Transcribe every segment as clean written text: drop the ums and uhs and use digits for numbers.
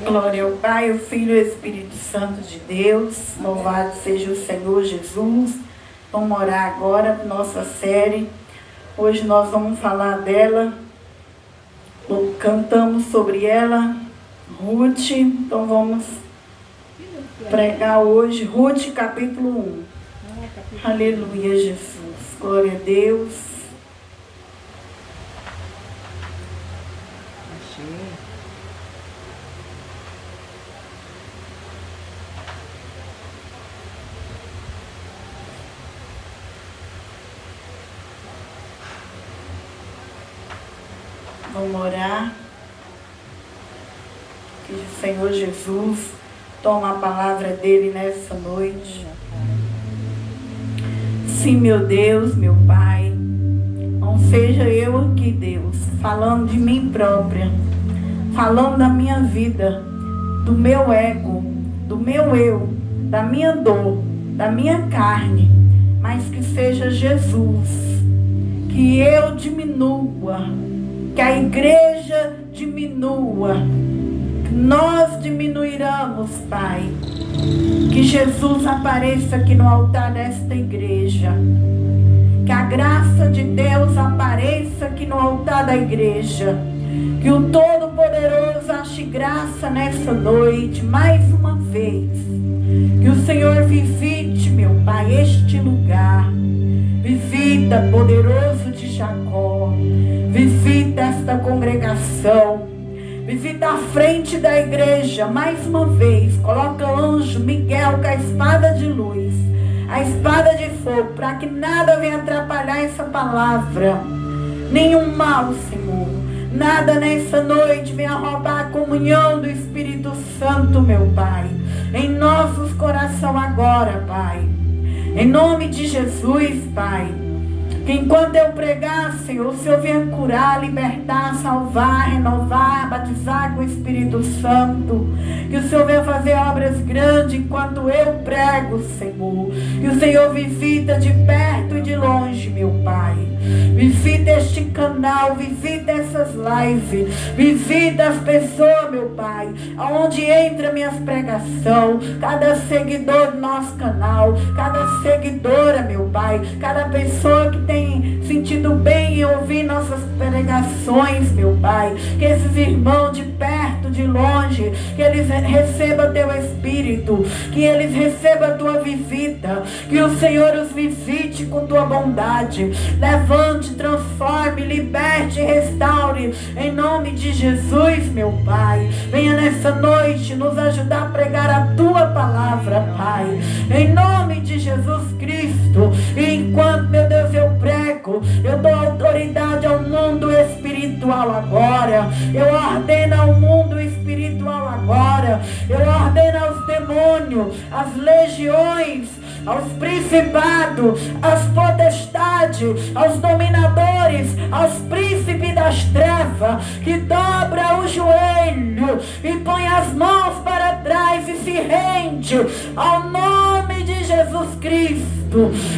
Glória ao Pai, ao Filho e ao Espírito Santo de Deus. Louvado seja o Senhor Jesus. Vamos orar agora para nossa série. Hoje nós vamos falar dela. Cantamos sobre ela, Ruth. Então vamos pregar hoje, Ruth capítulo 1. Aleluia, Jesus. Glória a Deus. Vamos orar. Que o Senhor Jesus toma a palavra dele nessa noite. Sim, meu Deus, meu Pai, não seja eu aqui, Deus, falando de mim própria, falando da minha vida, do meu ego, do meu eu, da minha dor, da minha carne, mas que seja Jesus, que eu diminua, que a igreja diminua, que nós diminuiremos, Pai. Que Jesus apareça aqui no altar desta igreja. Que a graça de Deus apareça aqui no altar da igreja. Que o Todo-Poderoso ache graça nessa noite, mais uma vez. Que o Senhor visite, meu Pai, este lugar. Visita, poderoso de Jacó. Visita esta congregação. Visita a frente da igreja, mais uma vez. Coloca o anjo Miguel com a espada de luz, a espada de fogo, para que nada venha atrapalhar essa palavra. Nenhum mal, Senhor. Nada nessa noite venha roubar a comunhão do Espírito Santo, meu Pai. Em nossos corações agora, Pai. Em nome de Jesus, Pai. Que enquanto eu pregar, Senhor, o Senhor venha curar, libertar, salvar, renovar, batizar com o Espírito Santo. Que o Senhor venha fazer obras grandes enquanto eu prego, Senhor. Que o Senhor visita de perto e de longe, meu Pai. Visita este canal, visita essas lives, visita as pessoas, meu Pai, aonde entra minhas pregações, cada seguidor do nosso canal, cada seguidora, meu Pai, cada pessoa que tem sentido bem em ouvir nossas pregações, meu Pai, que esses irmãos de perto, de longe, que eles recebam teu Espírito, que eles recebam a tua visita, que o Senhor os visite com tua bondade, levante, transforme, liberte, restaure, em nome de Jesus, meu Pai. Venha nessa noite nos ajudar a pregar a tua palavra, Pai, em nome de Jesus Cristo. E enquanto, meu Deus, eu prego, eu dou autoridade ao mundo espiritual agora, eu ordeno ao mundo espiritual agora, eu ordeno aos demônios, às legiões, aos principados, às potestades, aos dominadores, aos príncipes das trevas, que dobra o joelho e põe as mãos para trás e se rende ao nome de Jesus Cristo.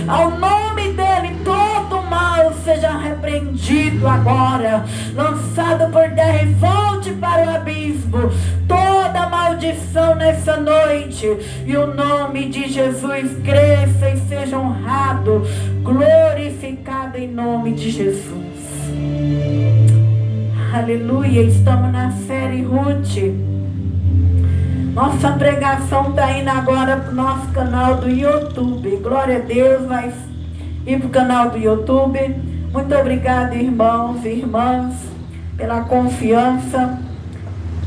Ao nome dele, todo mal seja repreendido agora, lançado por terra e volte para o abismo toda maldição nessa noite, e o nome de Jesus cresça e seja honrado, glorificado em nome de Jesus. Aleluia. Estamos na série Ruth. Nossa pregação está indo agora para o nosso canal do YouTube. Glória a Deus, vai ir para o canal do YouTube. Muito obrigado, irmãos e irmãs, pela confiança.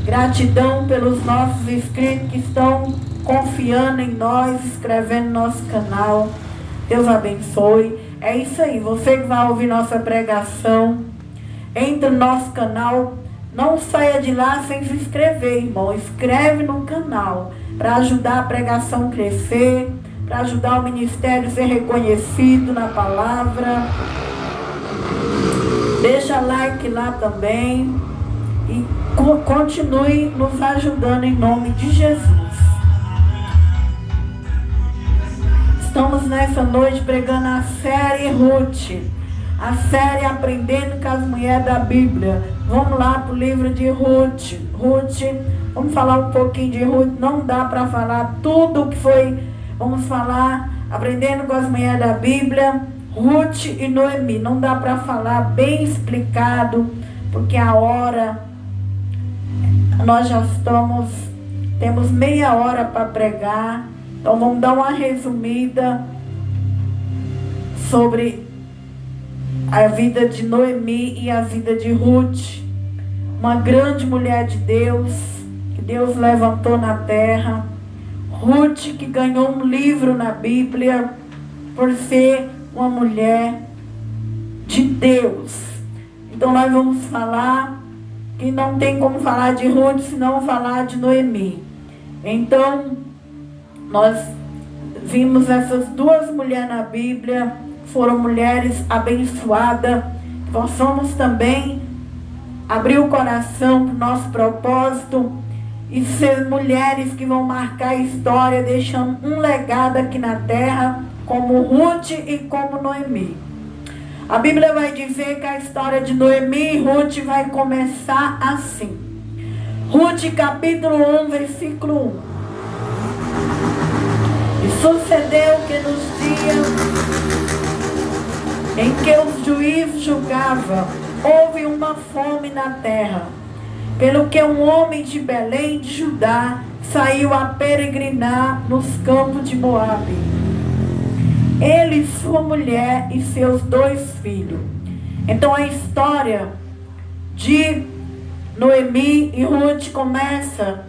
Gratidão pelos nossos inscritos que estão confiando em nós, inscrevendo no nosso canal. Deus abençoe. É isso aí, você que vai ouvir nossa pregação, entra no nosso canal. Não saia de lá sem se inscrever, irmão. Inscreve no canal para ajudar a pregação a crescer, para ajudar o ministério a ser reconhecido na palavra. Deixa like lá também e continue nos ajudando em nome de Jesus. Estamos nessa noite pregando a série Ruth. a série Aprendendo com as Mulheres da Bíblia. Vamos lá para o livro de Ruth. Vamos falar um pouquinho de Ruth. Não dá para falar tudo que foi. Vamos falar Aprendendo com as Mulheres da Bíblia, Ruth e Noemi. Não dá para falar bem explicado, porque a hora, nós já temos meia hora para pregar. Então vamos dar uma resumida sobre a vida de Noemi e a vida de Ruth, uma grande mulher de Deus, que Deus levantou na terra. Ruth, que ganhou um livro na Bíblia por ser uma mulher de Deus. Então nós vamos falar, que não tem como falar de Ruth se não falar de Noemi. Então nós vimos essas duas mulheres na Bíblia, foram mulheres abençoadas. Possamos também abrir o coração para o nosso propósito e ser mulheres que vão marcar a história, deixando um legado aqui na terra, como Ruth e como Noemi. A Bíblia vai dizer que a história de Noemi e Ruth vai começar assim. Ruth capítulo 1, versículo 1. E sucedeu que nos dias em que os juízes julgavam, houve uma fome na terra, pelo que um homem de Belém de Judá saiu a peregrinar nos campos de Moabe. Ele, sua mulher e seus 2 filhos. Então a história de Noemi e Ruth começa.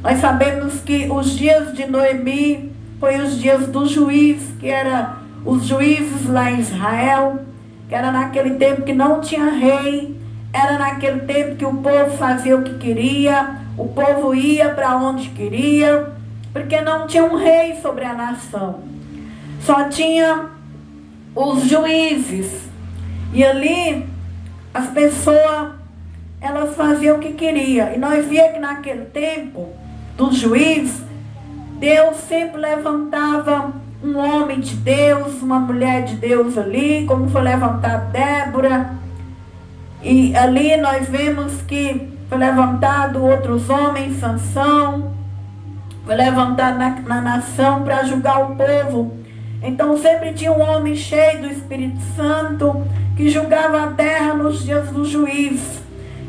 Nós sabemos que os dias de Noemi foi os dias do juiz, que era os juízes lá em Israel, que era naquele tempo que não tinha rei, era naquele tempo que o povo fazia o que queria, o povo ia para onde queria, porque não tinha um rei sobre a nação. Só tinha os juízes. E ali as pessoas, elas faziam o que queriam. E nós via que naquele tempo dos juízes, Deus sempre levantava um homem de Deus, uma mulher de Deus ali, como foi levantado Débora. E ali nós vemos que foi levantado outros homens, Sansão, foi levantado na nação para julgar o povo. Então sempre tinha um homem cheio do Espírito Santo que julgava a terra nos dias do juízo.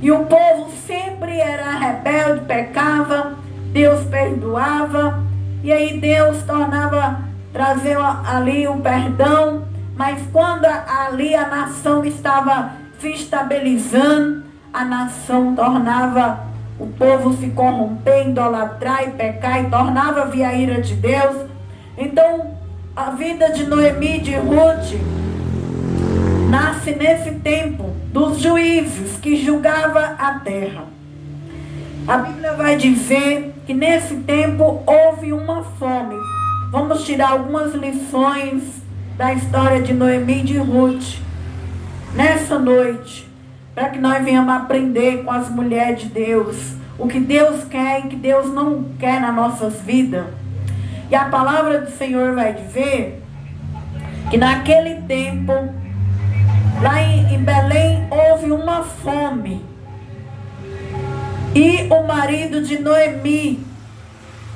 E o povo sempre era rebelde, pecava, Deus perdoava, e aí Deus trazia ali o perdão. Mas quando ali a nação estava se estabilizando, a nação tornava o povo se corromper, idolatrar e pecar, e tornava vir a ira de Deus. Então a vida de Noemi e de Ruth nasce nesse tempo dos juízes que julgava a terra. A Bíblia vai dizer que nesse tempo houve uma fome. Vamos tirar algumas lições da história de Noemi e de Ruth nessa noite, para que nós venhamos aprender com as mulheres de Deus o que Deus quer e o que Deus não quer nas nossas vidas. E a palavra do Senhor vai dizer que naquele tempo, lá em Belém, houve uma fome. E o marido de Noemi,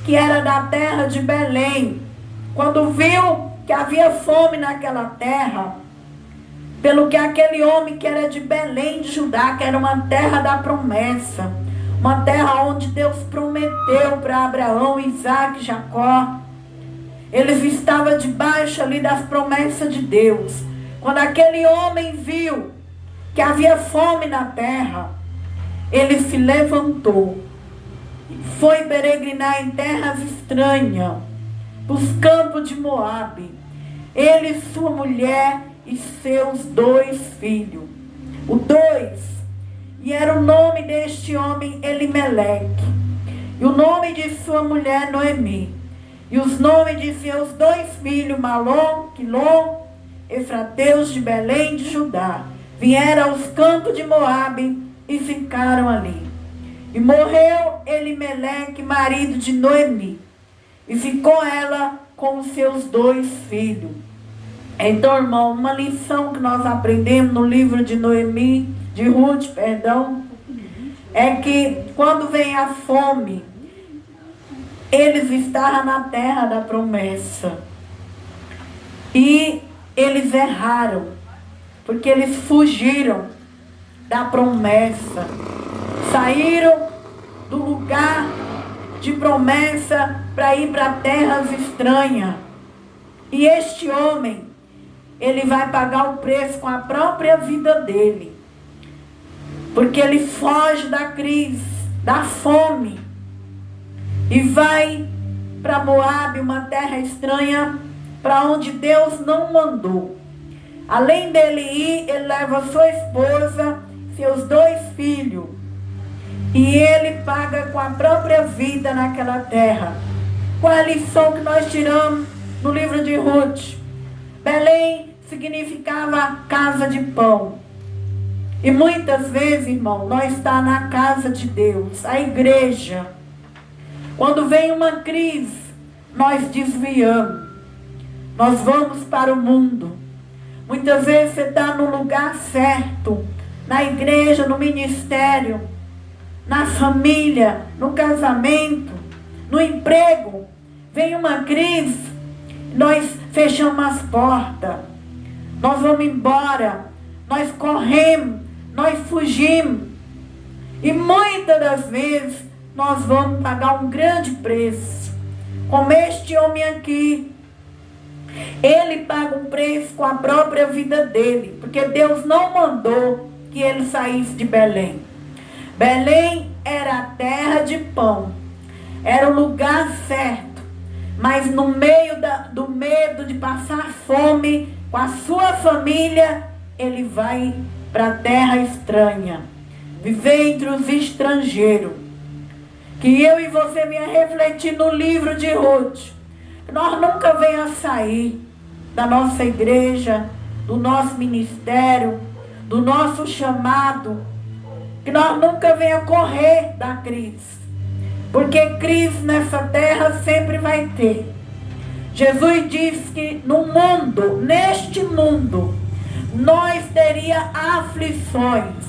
que era da terra de Belém, quando viu que havia fome naquela terra, pelo que aquele homem que era de Belém de Judá, que era uma terra da promessa, uma terra onde Deus prometeu para Abraão, Isaac e Jacó, eles estavam debaixo ali das promessas de Deus. Quando aquele homem viu que havia fome na terra, ele se levantou, foi peregrinar em terras estranhas, dos campos de Moabe, ele, sua mulher e seus 2 filhos. O 2, e era o nome deste homem Elimeleque, e o nome de sua mulher Noemi, e os nomes de seus 2 filhos Malom, Quilom, Efrateus de Belém de Judá, vieram aos campos de Moabe e ficaram ali. E morreu Elimeleque, marido de Noemi, e ficou ela com os seus 2 filhos. Então, irmão, uma lição que nós aprendemos no livro de Ruth, é que quando vem a fome, eles estavam na terra da promessa. E eles erraram, porque eles fugiram da promessa. Saíram do lugar de promessa para ir para terras estranhas. E este homem, ele vai pagar o preço com a própria vida dele. Porque ele foge da crise, da fome. E vai para Moabe, uma terra estranha, para onde Deus não mandou. Além dele ir, ele leva sua esposa, seus 2 filhos. E ele paga com a própria vida naquela terra. Qual é a lição que nós tiramos no livro de Ruth? Belém significava casa de pão. E muitas vezes, irmão, nós estamos na casa de Deus, a igreja. Quando vem uma crise, nós desviamos. Nós vamos para o mundo. Muitas vezes você está no lugar certo, na igreja, no ministério, na família, no casamento, no emprego. Vem uma crise, nós fechamos as portas, nós vamos embora, nós corremos, nós fugimos. E muitas das vezes nós vamos pagar um grande preço. Como este homem aqui, ele paga um preço com a própria vida dele, porque Deus não mandou que ele saísse de Belém. Belém era a terra de pão, era o lugar certo, mas no meio do medo de passar fome com a sua família, ele vai para a terra estranha, viver entre os estrangeiros. Que eu e você venha refletir no livro de Ruth. Nós nunca venhamos sair da nossa igreja, do nosso ministério, do nosso chamado. Que nós nunca venhamos correr da crise. Porque crise nessa terra sempre vai ter. Jesus disse que no mundo, neste mundo, nós teria aflições.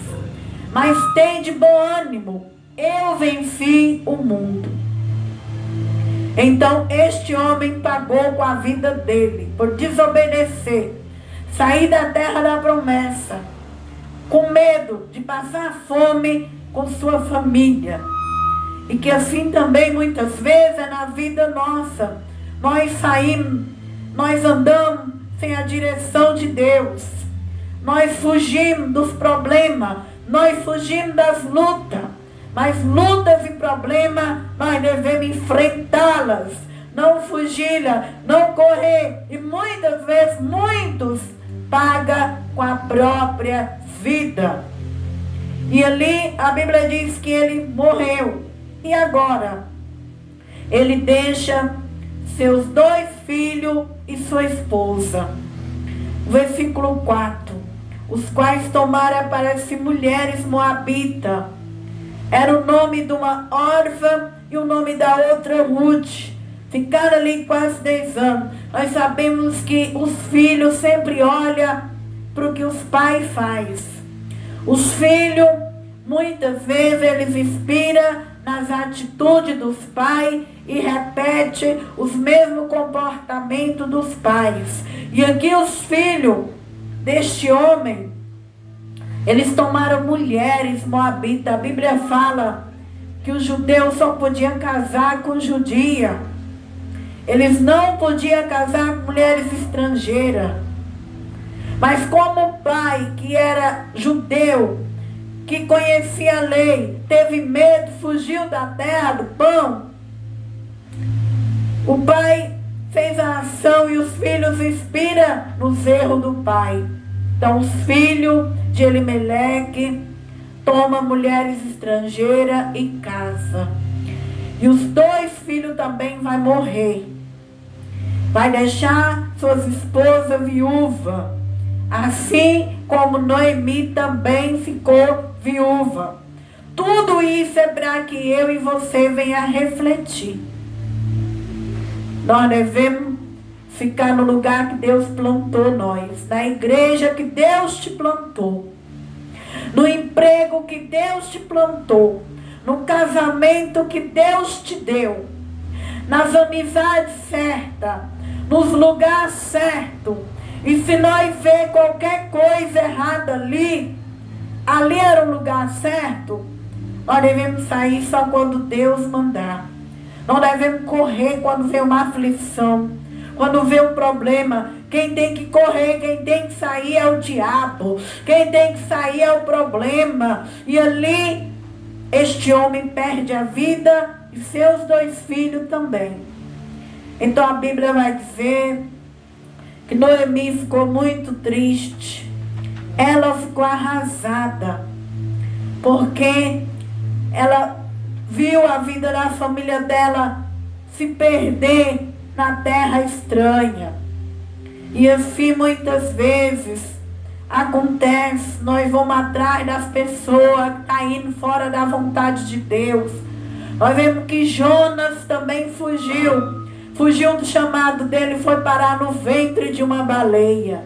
Mas tem de bom ânimo. Eu venci o mundo. Então este homem pagou com a vida dele por desobedecer, sair da terra da promessa, com medo de passar fome com sua família. E que assim também muitas vezes é na vida nossa. Nós saímos, nós andamos sem a direção de Deus. Nós fugimos dos problemas, nós fugimos das lutas. Mas lutas e problemas, nós devemos enfrentá-las, não fugi-las, não correr. E muitas vezes, muitos pagam com a própria vida. E ali a Bíblia diz que ele morreu. E agora? Ele deixa seus 2 filhos e sua esposa. Versículo 4. Os quais tomaram para si mulheres moabitas. Era o nome de uma órfã e o nome da outra Ruth. Ficaram ali quase 10 anos. Nós sabemos que os filhos sempre olham para o que os pais fazem. Os filhos, muitas vezes, eles inspiram nas atitudes dos pais e repetem os mesmos comportamentos dos pais. E aqui os filhos deste homem, eles tomaram mulheres moabitas. A Bíblia fala que os judeus só podiam casar com judia. Eles não podiam casar com mulheres estrangeiras. Mas como o pai, que era judeu, que conhecia a lei, teve medo, fugiu da terra do pão, o pai fez a ação e os filhos inspiram nos erros do pai. Então os filhos de Elimeleque toma mulheres estrangeiras e casa. E os 2 filhos também vai morrer. Vai deixar suas esposas viúvas. Assim como Noemi também ficou viúva. Tudo isso é para que eu e você venha refletir. Nós devemos ficar no lugar que Deus plantou nós, na igreja que Deus te plantou, no emprego que Deus te plantou, no casamento que Deus te deu, nas amizades certas, nos lugares certos. E se nós ver qualquer coisa errada ali era o lugar certo, nós devemos sair só quando Deus mandar. Nós devemos correr quando vê uma aflição, quando vê um problema. Quem tem que correr, quem tem que sair é o diabo. Quem tem que sair é o problema. E ali, este homem perde a vida e seus 2 filhos também. Então a Bíblia vai dizer que Noemi ficou muito triste. Ela ficou arrasada, porque ela viu a vida da família dela se perder na terra estranha. E assim muitas vezes acontece, nós vamos atrás das pessoas que estão indo fora da vontade de Deus. Nós vemos que Jonas também fugiu do chamado dele e foi parar no ventre de uma baleia.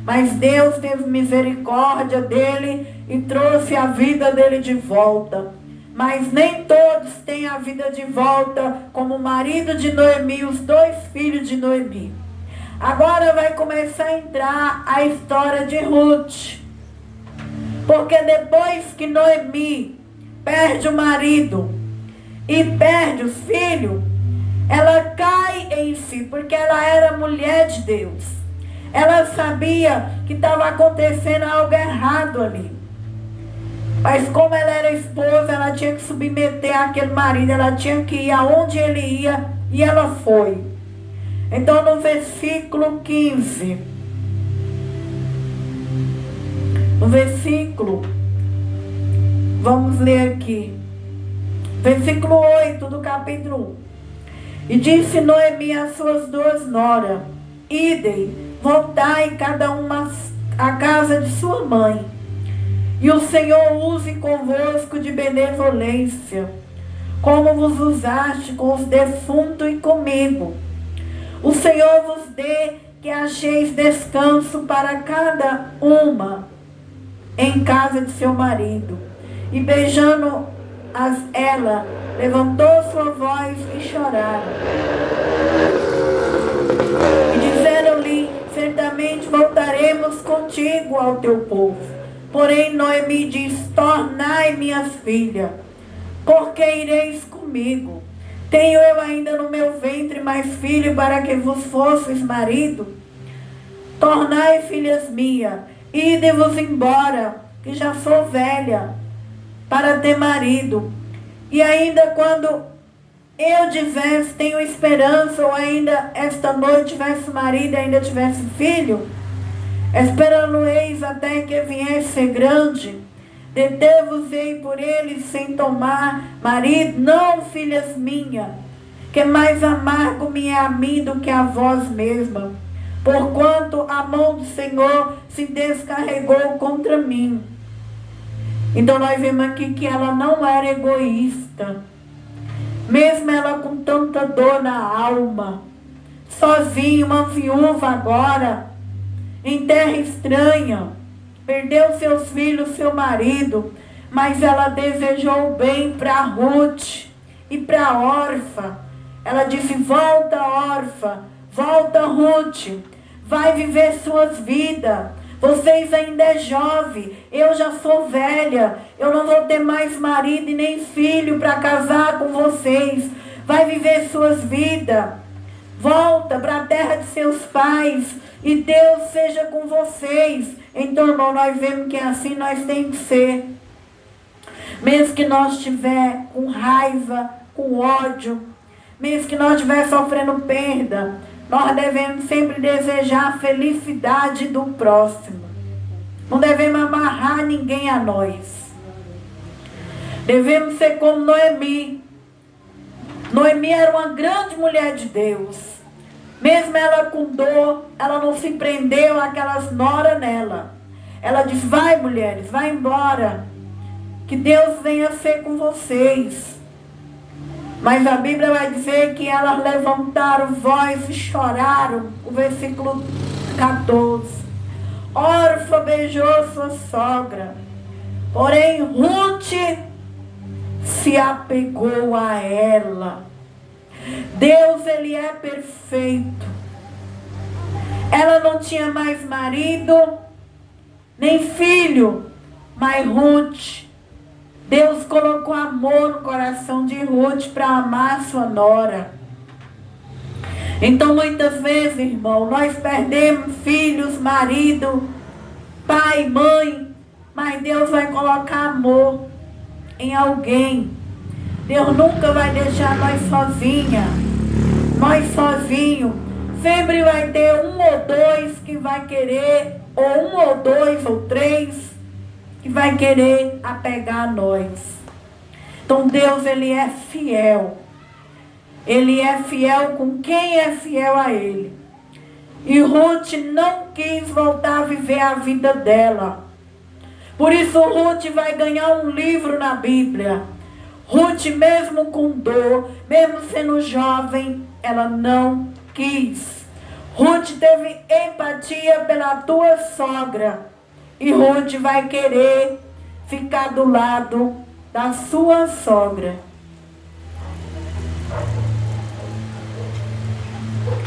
Mas Deus teve misericórdia dele e trouxe a vida dele de volta. Mas nem todos têm a vida de volta, como o marido de Noemi, os 2 filhos de Noemi. Agora vai começar a entrar a história de Ruth. Porque depois que Noemi perde o marido e perde os filhos, ela cai em si, porque ela era mulher de Deus. Ela sabia que estava acontecendo algo errado ali. Mas como ela era esposa, ela tinha que submeter aquele marido, ela tinha que ir aonde ele ia, e ela foi. Então no versículo 15, vamos ler aqui, versículo 8 do capítulo 1. E disse Noemi às suas 2 noras: idem, voltai cada uma à casa de sua mãe. E o Senhor use convosco de benevolência, como vos usaste com os defuntos e comigo. O Senhor vos dê que acheis descanso para cada uma em casa de seu marido. E beijando ela, levantou sua voz e choraram. E disseram-lhe: certamente voltaremos contigo ao teu povo. Porém Noemi diz: tornai, minhas filhas, porque ireis comigo? Tenho eu ainda no meu ventre mais filho para que vos fosseis marido? Tornai, filhas minhas, ide-vos embora, que já sou velha, para ter marido. E ainda quando eu tivesse, tenho esperança, ou ainda esta noite tivesse marido, ainda tivesse filho, esperando-eis até que viesse ser grande, deter-vos-ei por ele sem tomar marido? Não, filhas minhas, que mais amargo me é a mim do que a vós mesma, porquanto a mão do Senhor se descarregou contra mim. Então nós vemos aqui que ela não era egoísta, mesmo ela com tanta dor na alma, sozinha, uma viúva agora, em terra estranha, perdeu seus filhos, seu marido, mas ela desejou o bem para Ruth e para Orfa. Ela disse: volta, Orfa, volta, Ruth, vai viver suas vidas. Vocês ainda é jovem, eu já sou velha, eu não vou ter mais marido e nem filho para casar com vocês. Vai viver suas vidas. Volta para a terra de seus pais e Deus seja com vocês. Então, irmão, nós vemos que assim nós temos que ser. Mesmo que nós estiver com raiva, com ódio, mesmo que nós estiver sofrendo perda, nós devemos sempre desejar a felicidade do próximo. Não devemos amarrar ninguém a nós. Devemos ser como Noemi. Noemi era uma grande mulher de Deus. Mesmo ela com dor, ela não se prendeu àquelas noras nela. Ela disse: vai, mulheres, vai embora, que Deus venha ser com vocês. Mas a Bíblia vai dizer que elas levantaram voz e choraram. O versículo 14. Orfa beijou sua sogra, porém Ruth se apegou a ela. Deus, ele é perfeito. Ela não tinha mais marido, nem filho, mas Ruth, Deus colocou amor no coração de Ruth para amar sua nora. Então muitas vezes, irmão, nós perdemos filhos, marido, pai, mãe, mas Deus vai colocar amor em alguém. Deus nunca vai deixar nós sozinha, nós sozinhos. Sempre vai ter um ou dois que vai querer, ou um ou dois ou três que vai querer apegar a nós. Então Deus, ele é fiel. Ele é fiel com quem é fiel a ele. E Ruth não quis voltar a viver a vida dela. Por isso Ruth vai ganhar um livro na Bíblia. Ruth, mesmo com dor, mesmo sendo jovem, ela não quis. Ruth teve empatia pela tua sogra. E Ruth vai querer ficar do lado da sua sogra.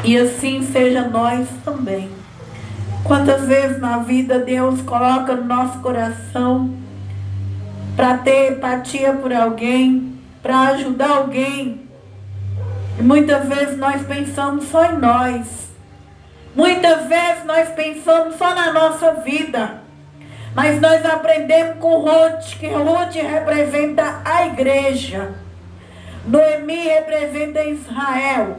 E assim seja nós também. Quantas vezes na vida Deus coloca no nosso coração para ter empatia por alguém, para ajudar alguém. E muitas vezes nós pensamos só em nós. Muitas vezes nós pensamos só na nossa vida. Mas nós aprendemos com Ruth, que Ruth representa a igreja. Noemi representa Israel.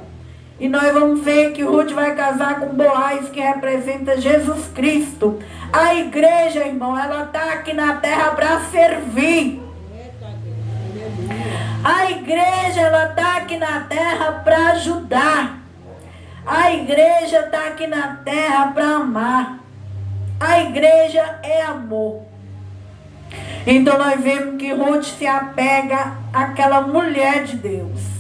E nós vamos ver que Ruth vai casar com Boaz, que representa Jesus Cristo. A igreja, irmão, ela está aqui na terra para servir. A igreja, ela está aqui na terra para ajudar. A igreja está aqui na terra para amar. A igreja é amor. Então nós vemos que Ruth se apega àquela mulher de Deus.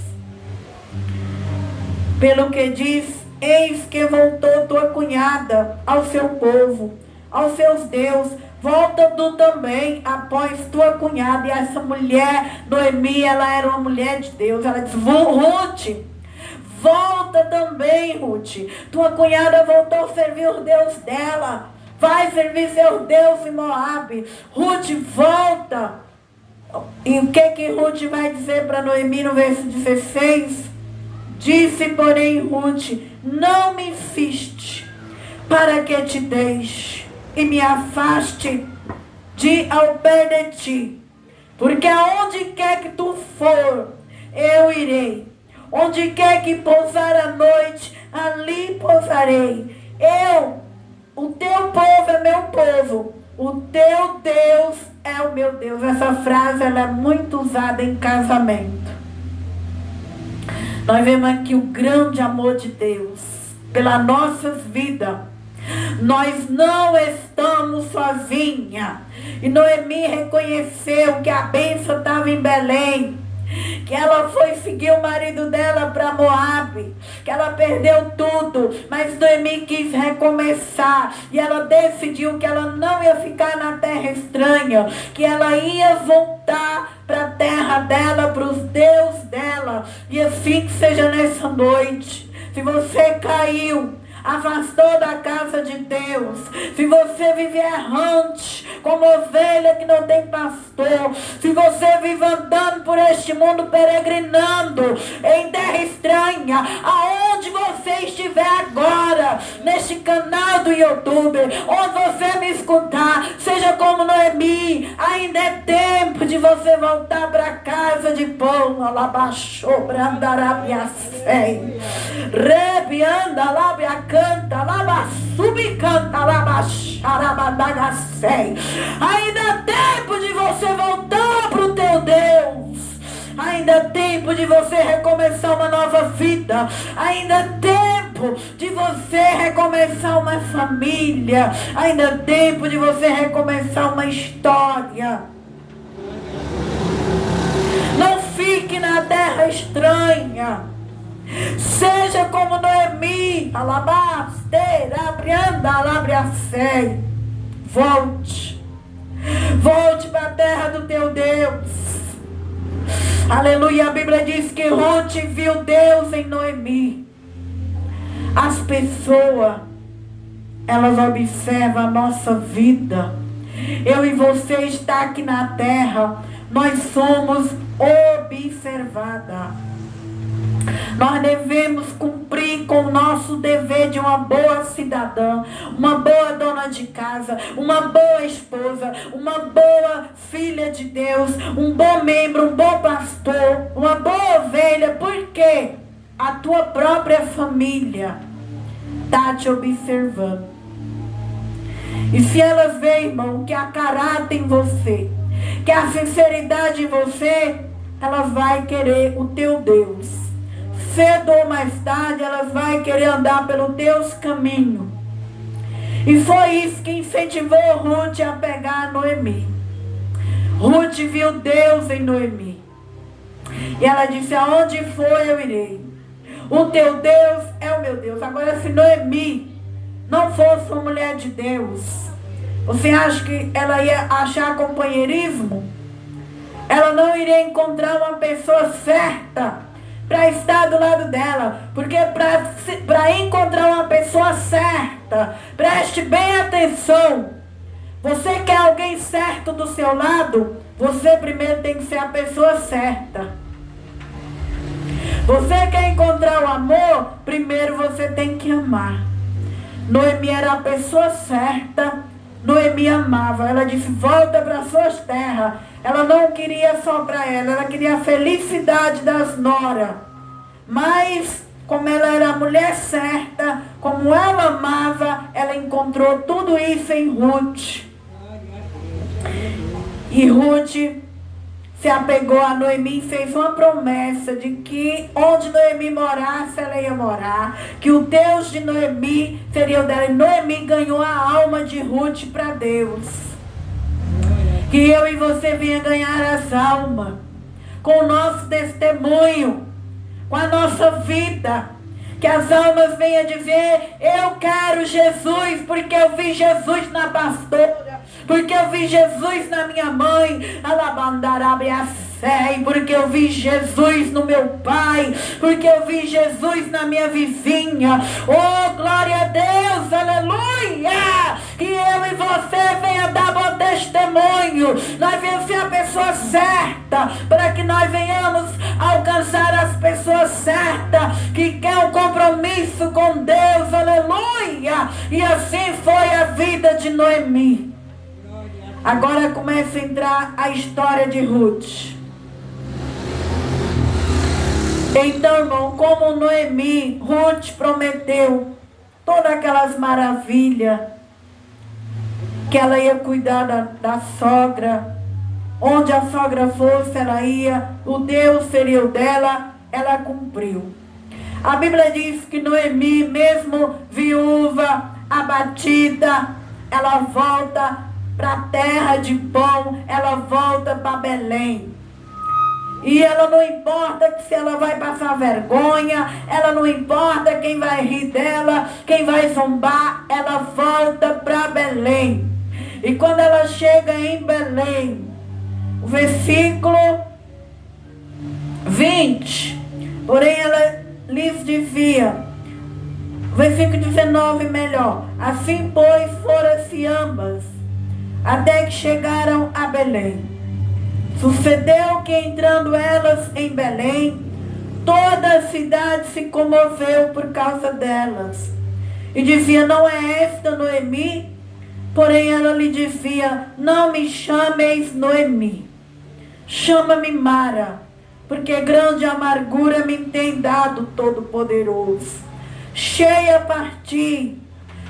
Pelo que diz, eis que voltou tua cunhada ao seu povo, aos seus deuses. Volta tu também após tua cunhada. E essa mulher, Noemi, ela era uma mulher de Deus. Ela disse, Ruth, volta também, Ruth. Tua cunhada voltou a servir os deuses dela. Vai servir seus deuses em Moabe. Ruth, volta. E o que Ruth vai dizer para Noemi no verso 16? Disse, porém, Ruth, não me insiste, para que te deixe e me afaste de ao pé de ti. Porque aonde quer que tu for, eu irei. Onde quer que pousar a noite, ali pousarei. O teu povo é meu povo, o teu Deus é o meu Deus. Essa frase ela é muito usada em casamento. Nós vemos aqui o grande amor de Deus pelas nossas vidas. Nós não estamos sozinhas. E Noemi reconheceu que a bênção estava em Belém. Que ela foi seguir o marido dela para Moabe. Que ela perdeu tudo. Mas Noemi quis recomeçar. E ela decidiu que ela não ia ficar na terra estranha. Que ela ia voltar para a terra dela, para os deuses dela. E assim que seja nessa noite. Se você caiu, afastou da casa de Deus, se você vive errante, como ovelha que não tem pastor, se você vive andando por este mundo peregrinando em terra estranha, aonde você estiver agora, neste canal do YouTube, onde você me escutar, seja como Noemi, ainda é tempo de você voltar para casa de pão. Alabaixou, brandarabiacei, rebianda, labiacei, canta, lava, subcanta, lava, xarabadagacei. Ainda é tempo de você voltar para o teu Deus. Ainda é tempo de você recomeçar uma nova vida. Ainda é tempo de você recomeçar uma família. Ainda é tempo de você recomeçar uma história. Não fique na terra terra estranha. Seja como Noemi. Volte. Volte para a terra do teu Deus. Aleluia. A Bíblia diz que Ruth viu Deus em Noemi. As pessoas, elas observam a nossa vida. Eu e você está aqui na terra. Nós somos observadas. Nós devemos cumprir com o nosso dever de uma boa cidadã, uma boa dona de casa, uma boa esposa, uma boa filha de Deus, um bom membro, um bom pastor, uma boa ovelha, porque a tua própria família está te observando. E se elas veem, irmão, que há caráter em você, que há sinceridade em você, elas vão querer o teu Deus. Cedo ou mais tarde, elas vão querer andar pelos teus caminhos. E foi isso que incentivou Ruth a pegar Noemi. Ruth viu Deus em Noemi. E ela disse, aonde for eu irei. O teu Deus é o meu Deus. Agora, se Noemi não fosse uma mulher de Deus, você acha que ela ia achar companheirismo? Ela não iria encontrar uma pessoa certa para estar do lado dela. Porque para encontrar uma pessoa certa, preste bem atenção. Você quer alguém certo do seu lado? Você primeiro tem que ser a pessoa certa. Você quer encontrar o amor? Primeiro você tem que amar. Noemi era a pessoa certa. Noemi amava. Ela disse, volta para suas terras. Ela não queria só para ela. Ela queria a felicidade das noras. Mas, como ela era a mulher certa, como ela amava, ela encontrou tudo isso em Ruth. E Ruth se apegou a Noemi e fez uma promessa de que onde Noemi morasse, ela ia morar. Que o Deus de Noemi seria o dela. E Noemi ganhou a alma de Ruth para Deus. Que eu e você venha ganhar as almas com o nosso testemunho, com a nossa vida. Que as almas venham dizer, eu quero Jesus, porque eu vi Jesus na pastora, porque eu vi Jesus na minha mãe, porque eu vi Jesus no meu pai, porque eu vi Jesus na minha vizinha. Oh, glória a Deus, aleluia! Que eu e você venha dar bom testemunho. Nós venhamos ser a pessoa certa, para que nós venhamos alcançar as pessoas certas, que quer um compromisso com Deus, aleluia! E assim foi a vida de Noemi. Agora começa a entrar a história de Ruth. Então, irmão, como Noemi, Ruth prometeu todas aquelas maravilhas, que ela ia cuidar da sogra, onde a sogra fosse, ela ia, o Deus seria o dela, ela cumpriu. A Bíblia diz que Noemi, mesmo viúva, abatida, ela volta para a terra de pão, ela volta para Belém. E ela não importa se ela vai passar vergonha, ela não importa quem vai rir dela, quem vai zombar, ela volta para Belém. E quando ela chega em Belém, o versículo 20, porém ela lhes dizia, versículo 19 melhor, assim pois foram-se ambas, até que chegaram a Belém. Sucedeu que entrando elas em Belém, toda a cidade se comoveu por causa delas. E dizia, não é esta Noemi? Porém ela lhe dizia, não me chameis Noemi, chama-me Mara, porque grande amargura me tem dado Todo-Poderoso. Cheia parti,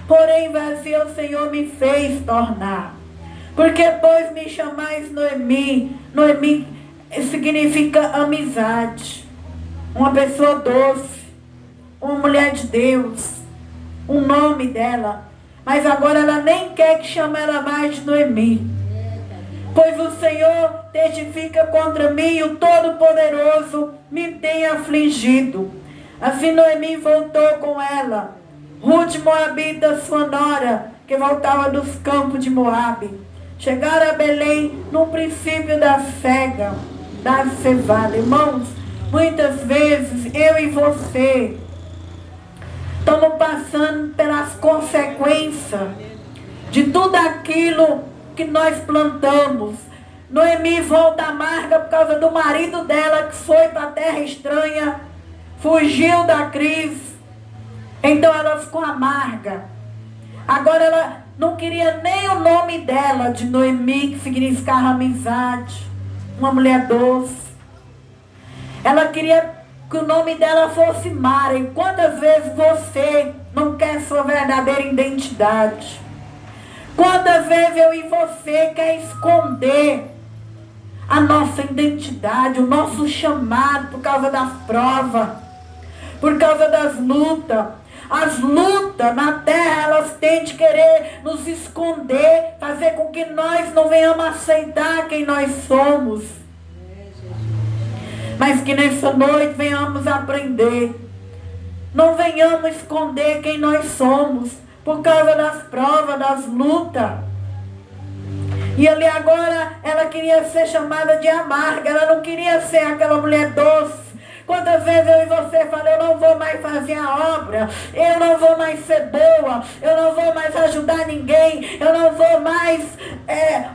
porém vazia o Senhor me fez tornar. Porque pois me chamais Noemi? Noemi significa amizade, uma pessoa doce, uma mulher de Deus, um nome dela. Mas agora ela nem quer que chame ela mais de Noemi. Pois o Senhor testifica contra mim, o Todo-Poderoso me tem afligido. Assim Noemi voltou com ela, Ruth Moabita, sua nora, que voltava dos campos de Moabe. Chegaram a Belém no princípio da cevada. Irmãos, muitas vezes eu e você estamos passando pelas consequências de tudo aquilo que nós plantamos. Noemi volta amarga por causa do marido dela, que foi para a terra estranha, fugiu da crise. Então ela ficou amarga. Agora ela não queria nem o nome dela, de Noemi, que significava amizade, uma mulher doce. Ela queria que o nome dela fosse Mara. E quantas vezes você não quer sua verdadeira identidade? Quantas vezes eu e você quer esconder a nossa identidade, o nosso chamado, por causa das provas, por causa das lutas. As lutas na terra, elas têm de querer nos esconder, fazer com que nós não venhamos aceitar quem nós somos. Mas que nessa noite venhamos aprender. Não venhamos esconder quem nós somos, por causa das provas, das lutas. E ali agora, ela queria ser chamada de amarga, ela não queria ser aquela mulher doce. Quantas vezes eu e você falam, eu não vou mais fazer a obra, eu não vou mais ser boa, eu não vou mais ajudar ninguém, eu não vou mais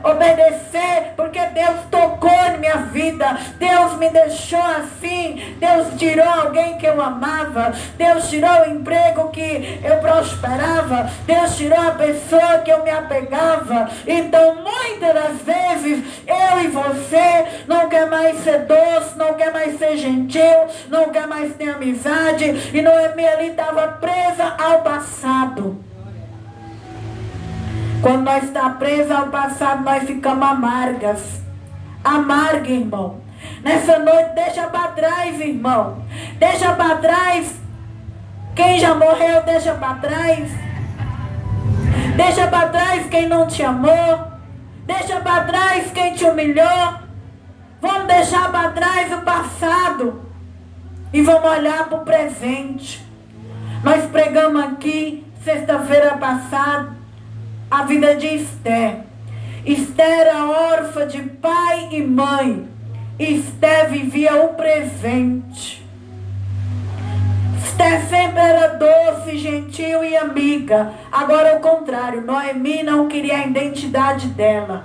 obedecer, porque Deus tocou em minha vida, Deus me deixou assim, Deus tirou alguém que eu amava, Deus tirou o emprego que eu prosperava, Deus tirou a pessoa que eu me apegava. Então muitas das vezes eu e você não quer mais ser doce, não quer mais ser gentil, não quer mais ter amizade. E Noemi ali estava presa ao passado. Quando nós estamos presos ao passado, nós ficamos amargas. Amarga, irmão. Nessa noite, deixa para trás, irmão. Deixa para trás. Quem já morreu, deixa para trás. Deixa para trás quem não te amou. Deixa para trás quem te humilhou. Vamos deixar para trás o passado. E vamos olhar para o presente. Nós pregamos aqui, sexta-feira passada, a vida de Esther. Esther era órfã de pai e mãe. Esther vivia o presente. Esther sempre era doce, gentil e amiga. Agora o contrário, Noemi não queria a identidade dela,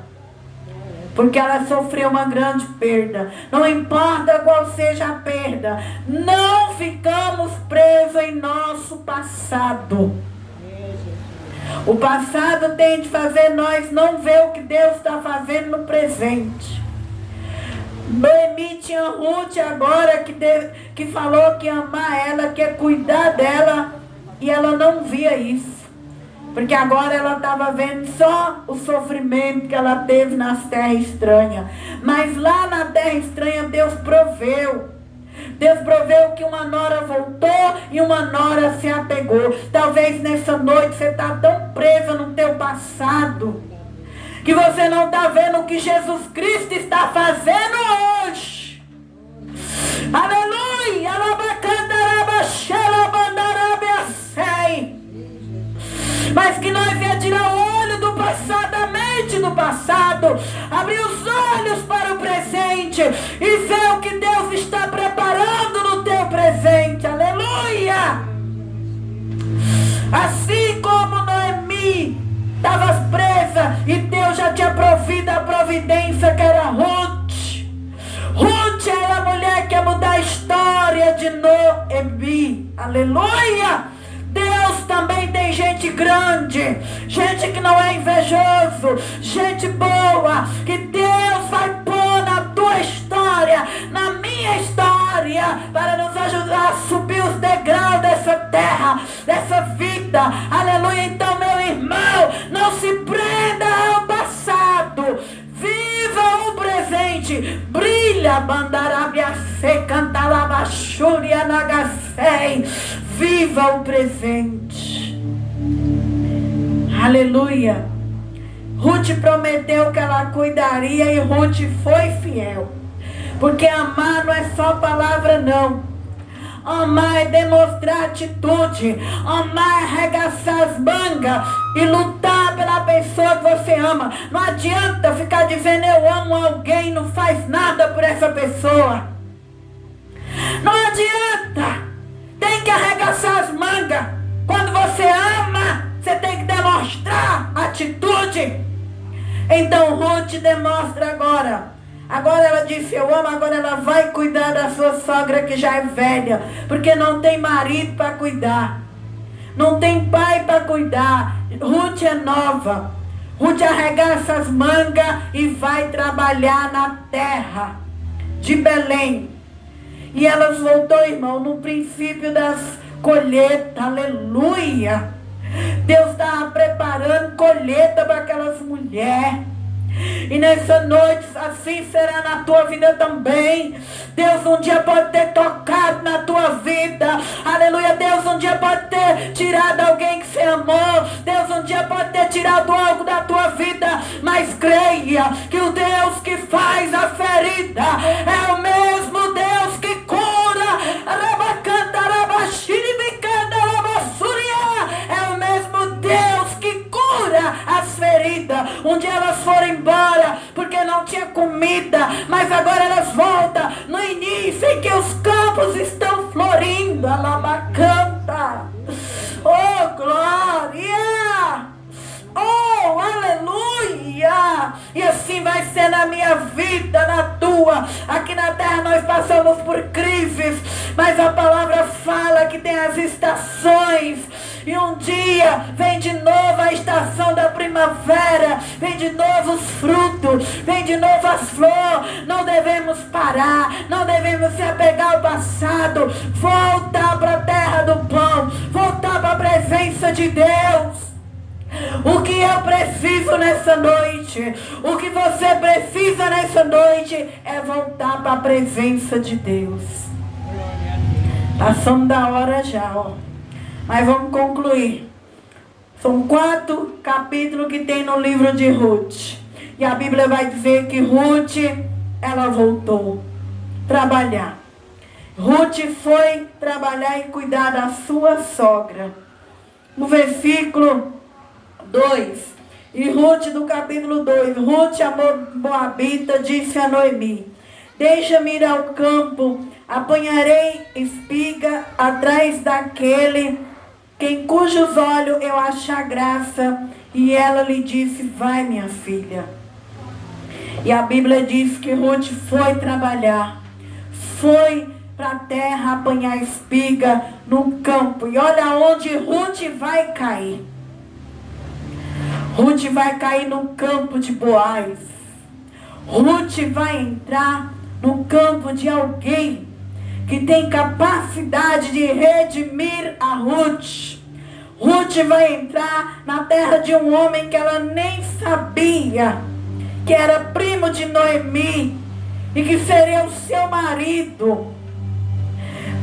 porque ela sofreu uma grande perda. Não importa qual seja a perda, não ficamos presos em nosso passado. O passado tem de fazer nós não ver o que Deus está fazendo no presente. Noemi tinha Ruth agora que falou que ia amar ela, que ia cuidar dela, e ela não via isso. Porque agora ela estava vendo só o sofrimento que ela teve nas terras estranhas. Mas lá na terra estranha Deus proveu. Deus proveu que uma nora voltou e uma nora se apegou. Talvez nessa noite você está tão presa no teu passado, que você não está vendo o que Jesus Cristo está fazendo hoje. Aleluia! Mas que nós ia tirar o olho do passado, a mente do passado, abrir os olhos para o presente e ver o que Deus está preparando no teu presente. Aleluia! Assim como Noemi estava presa e Deus já tinha provido a providência que era Ruth. Ruth era a mulher que ia mudar a história de Noemi. Aleluia! Deus também tem gente grande, gente que não é invejoso, gente boa, que Deus vai pôr na tua história, na minha história, para nos ajudar a subir os degraus dessa terra, dessa vida. Aleluia! Então, meu irmão, não se prenda ao passado. Viva o presente. Brilha, bandarabia seca, talabachúria nagasei. Viva o presente. Aleluia. Ruth prometeu que ela cuidaria e Ruth foi fiel. Porque amar não é só palavra, não. Amar é demonstrar atitude. Amar é arregaçar as mangas e lutar pela pessoa que você ama. Não adianta ficar dizendo eu amo alguém e não faz nada por essa pessoa. Não adianta. Tem que arregaçar as mangas. Quando você ama, você tem que demonstrar atitude. Então Ruth demonstra agora. Agora ela disse eu amo, agora ela vai cuidar da sua sogra que já é velha. Porque não tem marido para cuidar. Não tem pai para cuidar. Ruth é nova. Ruth arregaça as mangas e vai trabalhar na terra de Belém. E elas voltou, irmão, no princípio das colheitas. Aleluia. Deus estava preparando colheita para aquelas mulheres. E nessa noite, assim será na tua vida também. Deus um dia pode ter tocado na tua vida. Aleluia. Deus um dia pode ter tirado alguém que você amou. Deus um dia pode ter tirado algo da tua vida. Mas creia que o Deus que faz a ferida é o mesmo Deus que cura. É o mesmo Deus que cura as feridas. Um dia elas foram embora porque não tinha comida, mas agora elas voltam no início em que os campos estão florindo. Alabacanta. Oh, glória! Oh, aleluia! E assim vai ser na minha vida, na tua. Aqui na terra nós passamos por crises, mas a palavra fala que tem as estações. E um dia vem de novo a estação da primavera, vem de novo os frutos, vem de novo as flores. Não devemos parar, não devemos se apegar ao passado. Voltar para a terra do pão, voltar para a presença de Deus. O que eu preciso nessa noite, o que você precisa nessa noite é voltar para a presença de Deus. Passamos da hora já, ó. Mas vamos concluir. São 4 capítulos que tem no livro de Ruth. E a Bíblia vai dizer que Ruth, ela voltou trabalhar. Ruth foi trabalhar e cuidar da sua sogra. No versículo 2, e Ruth do capítulo 2, Ruth, a moabita, disse a Noemi: deixa-me ir ao campo, apanharei espiga atrás daquele em cujos olhos eu achar graça. E ela lhe disse: vai, minha filha. E a Bíblia diz que Ruth foi trabalhar, foi para a terra apanhar espiga no campo. E olha onde Ruth vai cair. Ruth vai cair no campo de Boaz. Ruth vai entrar no campo de alguém que tem capacidade de redimir a Ruth. Ruth vai entrar na terra de um homem que ela nem sabia que era primo de Noemi e que seria o seu marido.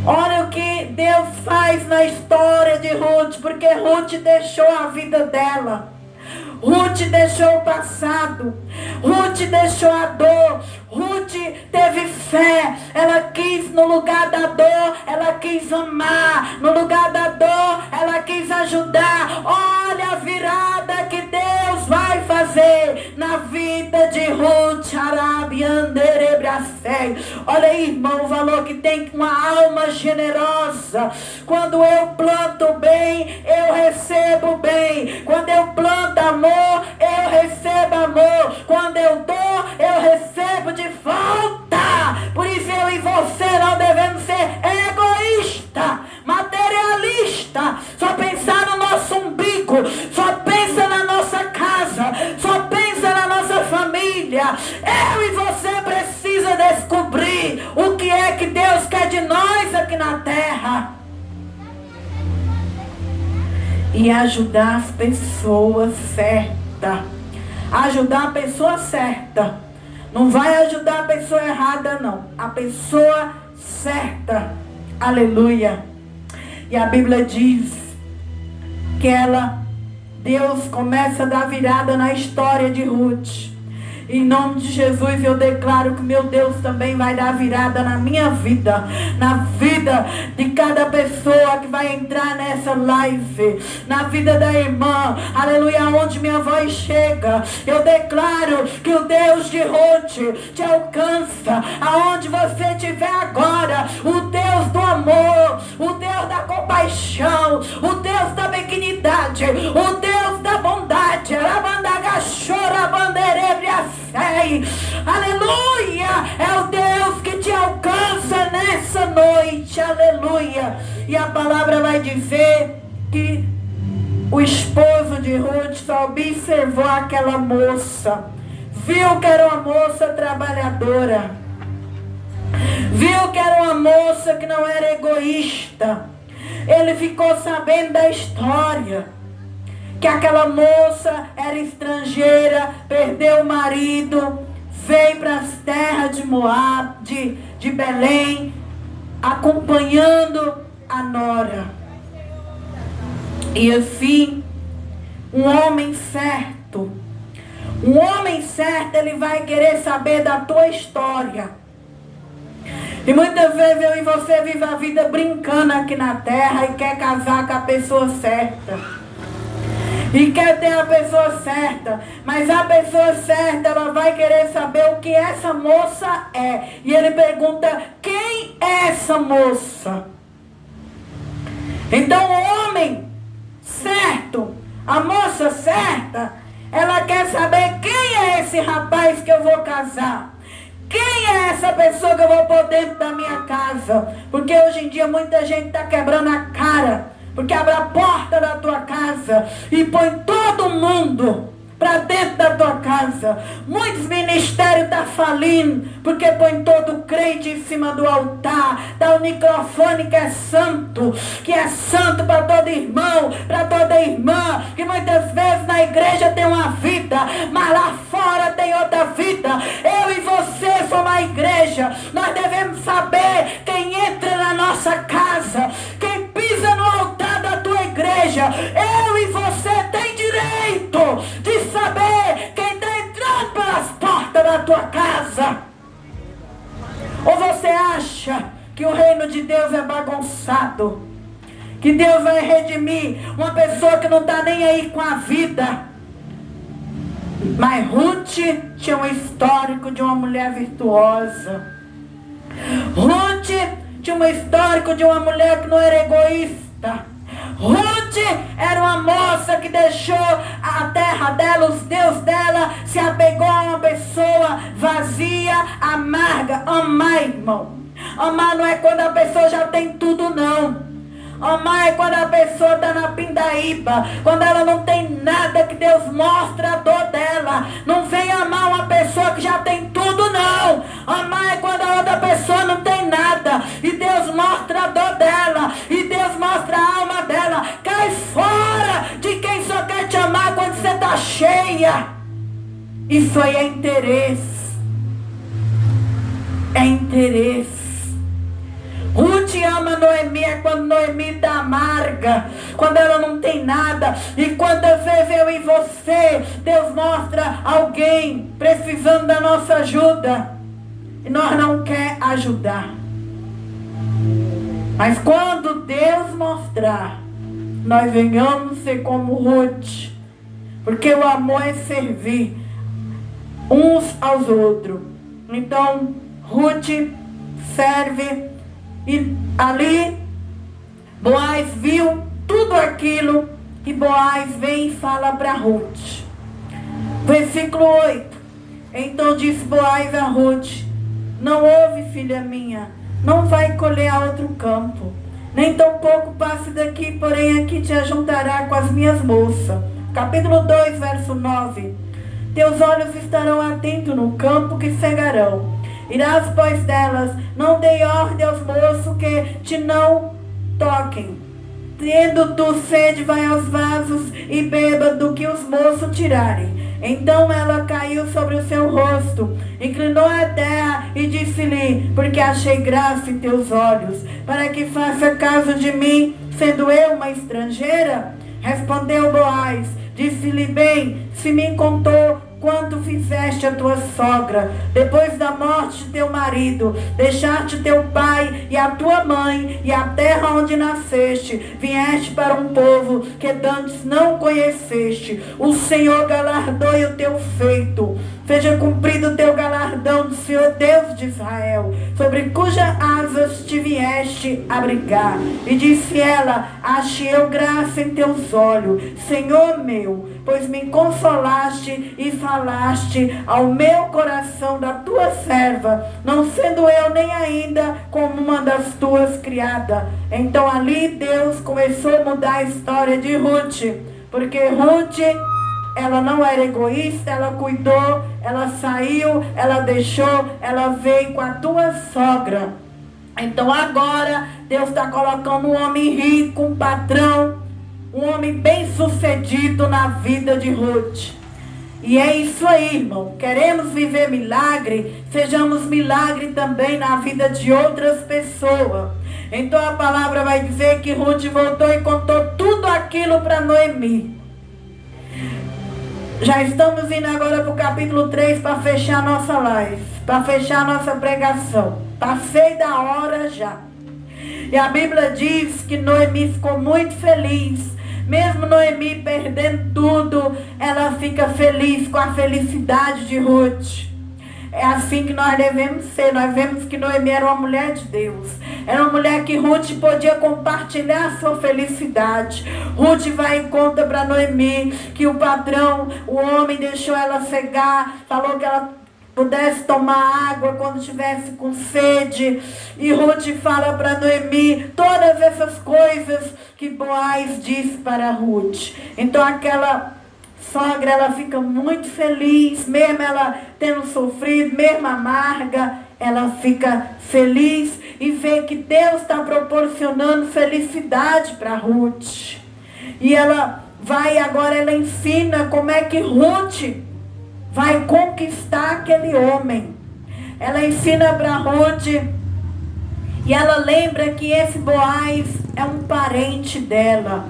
Olha o que Deus faz na história de Ruth, porque Ruth deixou a vida dela. Ruth deixou o passado. Ruth deixou a dor. Ruth teve fé. Ela quis, no lugar da dor, ela quis amar. No lugar da dor, ela quis ajudar. Olha a virada que Deus vai fazer na vida de Ruth. Olha aí, irmão, o valor que tem uma alma generosa. Quando eu planto bem, eu recebo bem. Quando eu planto amor, eu recebo amor. Quando eu dou, eu recebo de volta. Por isso eu e você não devemos ser egoísta, materialista, só pensar no nosso umbigo, só pensa na nossa casa, só pensa na nossa família. Eu e você precisa descobrir o que é que Deus quer de nós aqui na terra e ajudar as pessoas certas. Ajudar a pessoa certa. Não vai ajudar a pessoa errada, não. A pessoa certa. Aleluia. E a Bíblia diz que ela Deus começa a dar virada na história de Ruth. Em nome de Jesus eu declaro que meu Deus também vai dar virada na minha vida, na vida de cada pessoa que vai entrar nessa live, na vida da irmã, aleluia, onde minha voz chega. Eu declaro que o Deus de Ruth te alcança, aonde você estiver agora, o Deus do amor, o Deus da compaixão, o Deus da benignidade, o Deus da bondade, aleluia, é o Deus que te alcança nessa noite, aleluia. E a palavra vai dizer que o esposo de Ruth só observou aquela moça, viu que era uma moça trabalhadora, viu que era uma moça que não era egoísta. Ele ficou sabendo da história, que aquela moça era estrangeira, perdeu o marido, veio para as terras de Moab, de Belém, acompanhando a nora. E assim, um homem certo, ele vai querer saber da tua história. E muitas vezes eu e você vive a vida brincando aqui na terra e quer casar com a pessoa certa. E quer ter a pessoa certa. Mas a pessoa certa, ela vai querer saber o que essa moça é. E ele pergunta, quem é essa moça? Então o homem certo, a moça certa, ela quer saber quem é esse rapaz que eu vou casar. Quem é essa pessoa que eu vou pôr dentro da minha casa? Porque hoje em dia muita gente está quebrando a cara. Porque abre a porta da tua casa e põe todo mundo para dentro da tua casa. Muitos ministérios estão falindo porque põe todo crente em cima do altar. Dá o microfone que é santo para todo irmão, para toda irmã. Que muitas vezes na igreja tem uma vida, mas lá fora tem outra vida. Eu e você somos a igreja. Nós devemos saber quem entra na nossa casa, quem pisa no altar da tua igreja. Eu e você tem direito de saber quem está entrando pelas portas da tua casa. Ou você acha que o reino de Deus é bagunçado? Que Deus vai redimir uma pessoa que não está nem aí com a vida? Mas Ruth tinha um histórico de uma mulher virtuosa. Ruth tinha um histórico de uma mulher que não era egoísta. Ruth era uma moça que deixou a terra dela, os deuses dela, se apegou a uma pessoa vazia, amarga. Amar, irmão. Amar não é quando a pessoa já tem tudo, não. Amar é quando a pessoa está na pindaíba, quando ela não tem nada, que Deus mostra a dor dela. Não vem amar uma pessoa que já tem tudo, não. Amar é quando a outra pessoa não tem nada e Deus mostra a dor dela, e Deus mostra a alma dela. Cai fora de quem só quer te amar quando você está cheia. Isso aí é interesse. É interesse. Ruth ama Noemi é quando Noemi está amarga, quando ela não tem nada. E quantas vezes eu e você, Deus mostra alguém precisando da nossa ajuda e nós não quer ajudar. Mas quando Deus mostrar, nós venhamos ser como Ruth, porque o amor é servir uns aos outros. Então Ruth serve. E ali Boaz viu tudo aquilo, e Boaz vem e fala para Ruth. Versículo 8. Então disse Boaz a Ruth: não ouve, filha minha, não vai colher a outro campo, nem tampouco passe daqui, porém aqui te ajuntará com as minhas moças. Capítulo 2, verso 9. Teus olhos estarão atentos no campo que cegarão. Irás, pois, delas, não dei ordem aos moços que te não toquem. Tendo tu sede, vai aos vasos e beba do que os moços tirarem. Então ela caiu sobre o seu rosto, inclinou a terra e disse-lhe: porque achei graça em teus olhos, para que faça caso de mim, sendo eu uma estrangeira? Respondeu Boaz: Disse-lhe: bem, se me contou quanto fizeste a tua sogra, depois da morte de teu marido, deixaste teu pai e a tua mãe e a terra onde nasceste, vieste para um povo que dantes não conheceste. O Senhor galardoe o teu feito, seja cumprido o teu galardão do Senhor Deus de Israel, sobre cujas asas te vieste abrigar. E disse ela: achei eu graça em teus olhos, Senhor meu, pois me consolaste e falaste ao meu coração da tua serva, não sendo eu nem ainda como uma das tuas criadas. Então ali Deus começou a mudar a história de Ruth, porque Ruth, ela não era egoísta, ela cuidou, ela saiu, ela deixou, ela veio com a tua sogra. Então agora Deus está colocando um homem rico, um patrão, um homem bem sucedido na vida de Ruth. E é isso aí, irmão. Queremos viver milagre, sejamos milagre também na vida de outras pessoas. Então a palavra vai dizer que Ruth voltou e contou tudo aquilo para Noemi. Já estamos indo agora para o capítulo 3 para fechar nossa live, para fechar nossa pregação. Passei da hora já. E a Bíblia diz que Noemi ficou muito feliz. Mesmo Noemi perdendo tudo, ela fica feliz com a felicidade de Ruth. É assim que nós devemos ser. Nós vemos que Noemi era uma mulher de Deus. Era uma mulher que Ruth podia compartilhar a sua felicidade. Ruth vai e conta para Noemi que o patrão, o homem, deixou ela cegar, falou que ela pudesse tomar água quando estivesse com sede. E Ruth fala para Noemi todas essas coisas que Boaz disse para Ruth. Então aquela sogra, ela fica muito feliz, mesmo ela tendo sofrido, mesmo amarga, ela fica feliz e vê que Deus está proporcionando felicidade para Ruth. E ela vai, agora ela ensina como é que Ruth vai conquistar aquele homem. Ela ensina para Ruth e ela lembra que esse Boaz é um parente dela.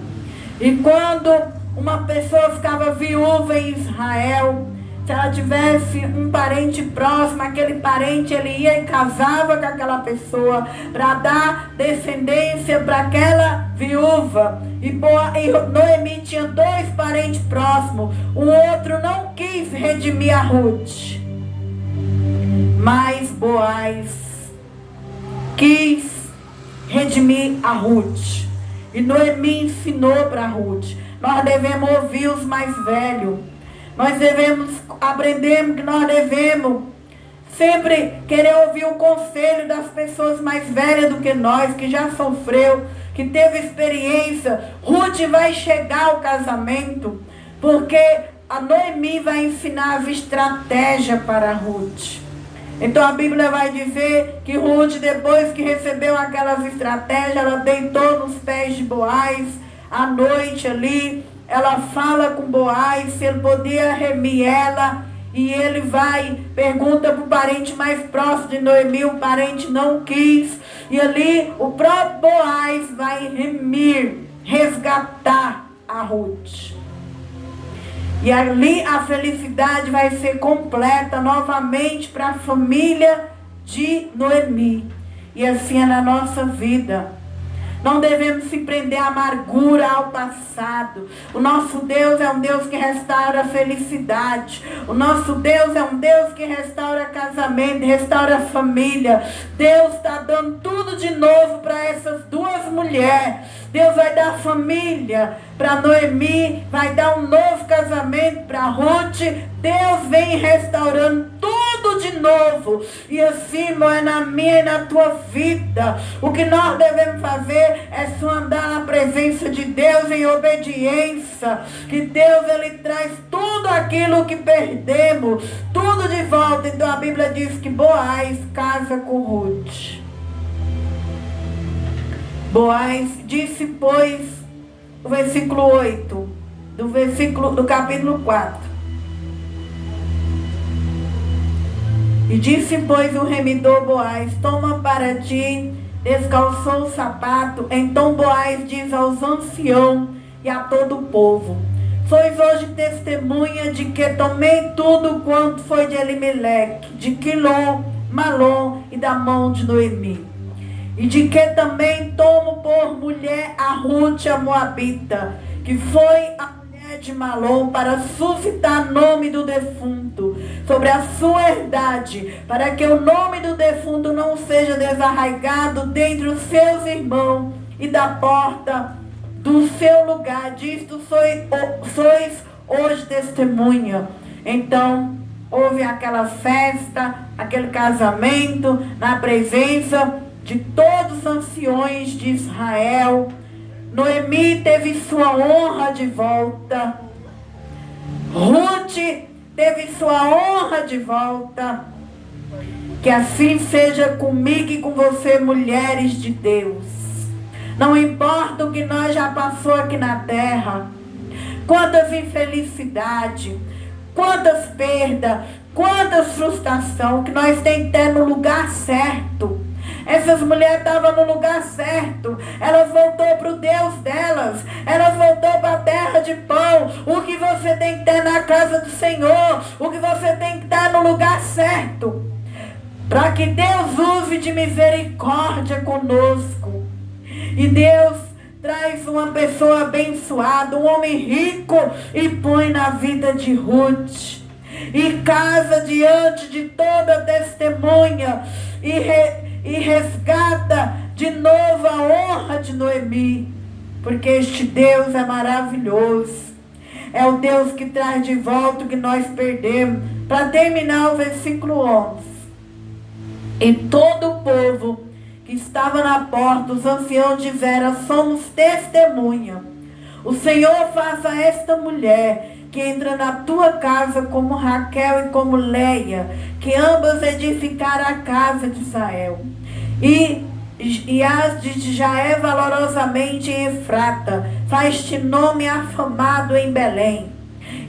E quando uma pessoa ficava viúva em Israel, se ela tivesse um parente próximo, aquele parente, ele ia e casava com aquela pessoa para dar descendência para aquela viúva. E Noemi tinha 2 parentes próximos. O outro não quis redimir a Ruth, mas Boaz quis redimir a Ruth. E Noemi ensinou para Ruth: nós devemos ouvir os mais velhos. Nós devemos aprender que nós devemos sempre querer ouvir o conselho das pessoas mais velhas do que nós, que já sofreu, que teve experiência. Ruth vai chegar ao casamento, porque a Noemi vai ensinar as estratégias para Ruth. Então a Bíblia vai dizer que Ruth, depois que recebeu aquelas estratégias, ela deitou nos pés de Boaz à noite ali. Ela fala com Boaz se ele podia remir ela. E ele vai, pergunta para o parente mais próximo de Noemi. O parente não quis. E ali o próprio Boaz vai remir, resgatar a Ruth. E ali a felicidade vai ser completa novamente para a família de Noemi. E assim é na nossa vida. Não devemos se prender à amargura, ao passado. O nosso Deus é um Deus que restaura a felicidade. O nosso Deus é um Deus que restaura casamento, restaura a família. Deus está dando tudo de novo para essas 2 mulheres. Deus vai dar família para Noemi, vai dar um novo casamento para Ruth. Deus vem restaurando tudo de novo. E assim, irmão, é na minha e na tua vida. O que nós devemos fazer é só andar na presença de Deus em obediência. Que Deus, ele traz tudo aquilo que perdemos, tudo de volta. Então a Bíblia diz que Boaz casa com Ruth. Boaz disse, pois, o versículo 8, do capítulo 4. E disse, pois, o remidor Boaz: toma para ti. Descalçou o sapato. Então Boaz diz aos anciãos e a todo o povo: Sois hoje testemunha de que tomei tudo quanto foi de Elimeleque, de Quilom, Malom e da mão de Noemi. E de que também tomo por mulher a Ruth, a Moabita, que foi a mulher de Malom, para suscitar nome do defunto sobre a sua herdade, para que o nome do defunto não seja desarraigado dentre os seus irmãos, e da porta do seu lugar. Disto sois hoje testemunha. Então houve aquela festa, aquele casamento, na presença de todos os anciões de Israel. Noemi teve sua honra de volta. Ruth teve sua honra de volta. Que assim seja comigo e com você, mulheres de Deus. Não importa o que nós já passou aqui na terra, quantas infelicidades, quantas perdas, quantas frustração, que nós temos que ter no lugar certo. Essas mulheres estavam no lugar certo. Elas voltou para o Deus delas. Elas voltou para a terra de pão. O que você tem que ter na casa do Senhor, o que você tem que estar no lugar certo, para que Deus use de misericórdia conosco. E Deus traz uma pessoa abençoada, um homem rico, e põe na vida de Ruth. E casa diante de toda testemunha. E resgata de novo a honra de Noemi. Porque este Deus é maravilhoso. É o Deus que traz de volta o que nós perdemos. Para terminar o versículo 11. E todo o povo que estava na porta, os anciãos disseram: somos testemunha. O Senhor faça a esta mulher que entra na tua casa como Raquel e como Leia, que ambas edificaram a casa de Israel. E as de Jaé valorosamente em Efrata, faz-te nome afamado em Belém.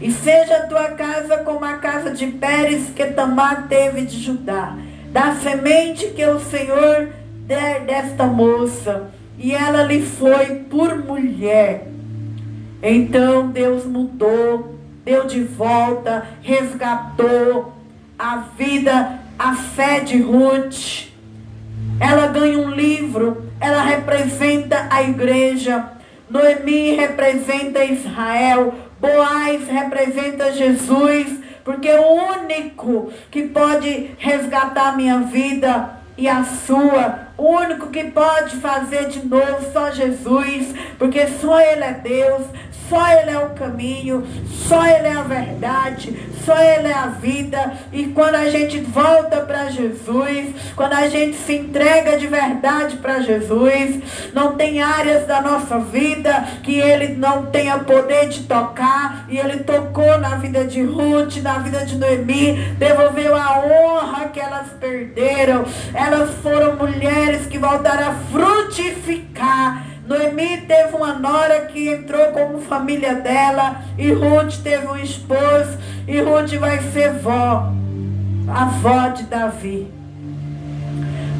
E seja a tua casa como a casa de Pérez que Tamar teve de Judá, da semente que o Senhor der desta moça, e ela lhe foi por mulher. Então Deus mudou, deu de volta, resgatou a vida, a fé de Ruth. Ela ganha um livro, ela representa a igreja. Noemi representa Israel, Boaz representa Jesus, porque o único que pode resgatar a minha vida e a sua, o único que pode fazer de novo, só Jesus, porque só Ele é Deus, só Ele é o caminho, só Ele é a verdade, só Ele é a vida. E quando a gente volta para Jesus, quando a gente se entrega de verdade para Jesus, não tem áreas da nossa vida que Ele não tenha poder de tocar. E Ele tocou na vida de Ruth, na vida de Noemi, devolveu a honra que elas perderam. Elas foram mulheres que voltaram a frutificar. Noemi teve uma nora que entrou como família dela, e Ruth teve um esposo, e Ruth vai ser vó, a avó de Davi.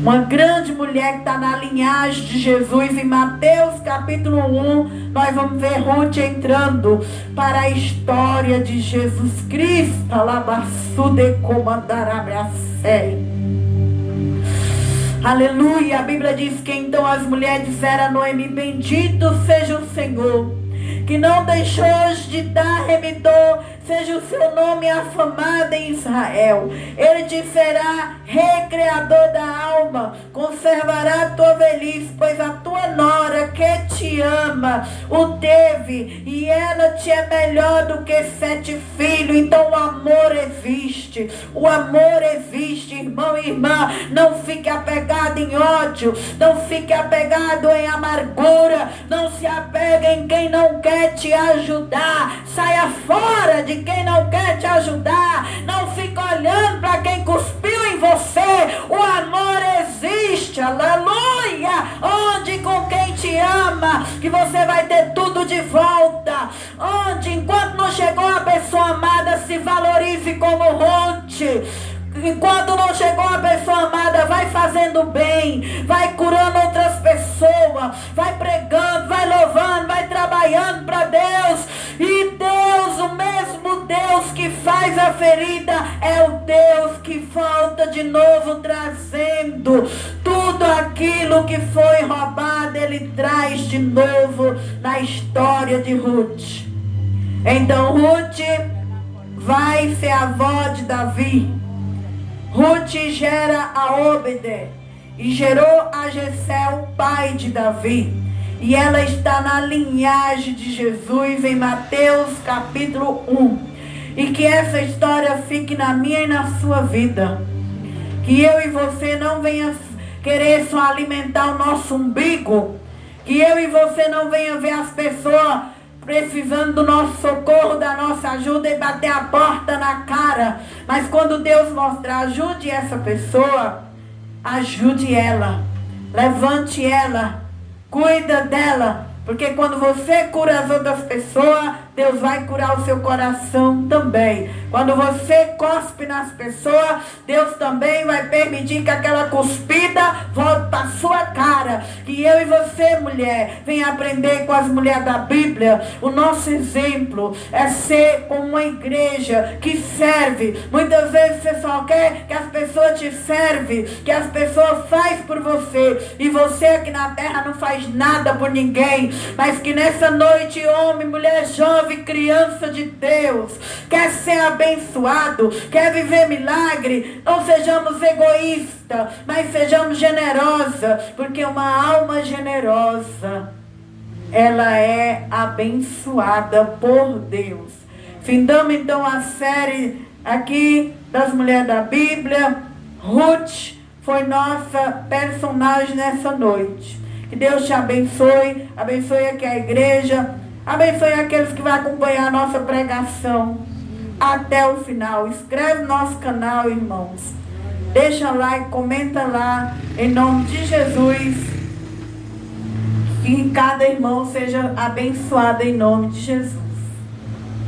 Uma grande mulher que está na linhagem de Jesus. Em Mateus capítulo 1, nós vamos ver Ruth entrando para a história de Jesus Cristo. Alabassude comandarabasei. Aleluia. A Bíblia diz que então as mulheres disseram a Noemi: bendito seja o Senhor, que não deixou de dar remidor, seja o seu nome afamado em Israel. Ele te será recreador da alma, conservará a tua velhice, pois a tua nora que te ama o teve, e ela te é melhor do que 7 filhos. Então o amor existe, irmão e irmã. Não fique apegado em ódio, não fique apegado em amargura, não se apegue em quem não quer te ajudar. Saia fora de quem não quer te ajudar. Não fique olhando para quem cuspiu em você. O amor existe, aleluia. Onde com quem te ama, que você vai ter tudo de volta. Onde enquanto não chegou a pessoa amada, se valorize como Ruth. Enquanto não chegou a pessoa amada, vai fazendo bem, vai curando outras pessoas, vai pregando, vai louvando, vai trabalhando para Deus. E Deus ferida é o Deus que volta de novo trazendo tudo aquilo que foi roubado. Ele traz de novo na história de Ruth. Então Ruth vai ser a avó de Davi. Ruth gera a Obed e gerou a Jessé, o pai de Davi. E ela está na linhagem de Jesus em Mateus capítulo 1. E que essa história fique na minha e na sua vida. Que eu e você não venha querer só alimentar o nosso umbigo. Que eu e você não venha ver as pessoas precisando do nosso socorro, da nossa ajuda e bater a porta na cara. Mas quando Deus mostrar, ajude essa pessoa, ajude ela, levante ela, cuida dela. Porque quando você cura as outras pessoas, Deus vai curar o seu coração também. Quando você cospe nas pessoas, Deus também vai permitir que aquela cuspida volte para a sua cara. Que eu e você, mulher, venha aprender com as mulheres da Bíblia. O nosso exemplo é ser como uma igreja que serve. Muitas vezes você só quer que as pessoas te servem, que as pessoas fazem por você. E você aqui na terra não faz nada por ninguém. Mas que nessa noite, homem, mulher, jovem, criança de Deus, quer ser abençoado, quer viver milagre, não sejamos egoístas, mas sejamos generosa, porque uma alma generosa, ela é abençoada por Deus. Findamos então a série aqui das mulheres da Bíblia. Ruth foi nossa personagem nessa noite. Que Deus te abençoe, abençoe aqui a igreja, abençoe aqueles que vão acompanhar a nossa pregação até o final. Inscreve no nosso canal, irmãos. Deixa like, comenta lá, em nome de Jesus. Que cada irmão seja abençoado em nome de Jesus.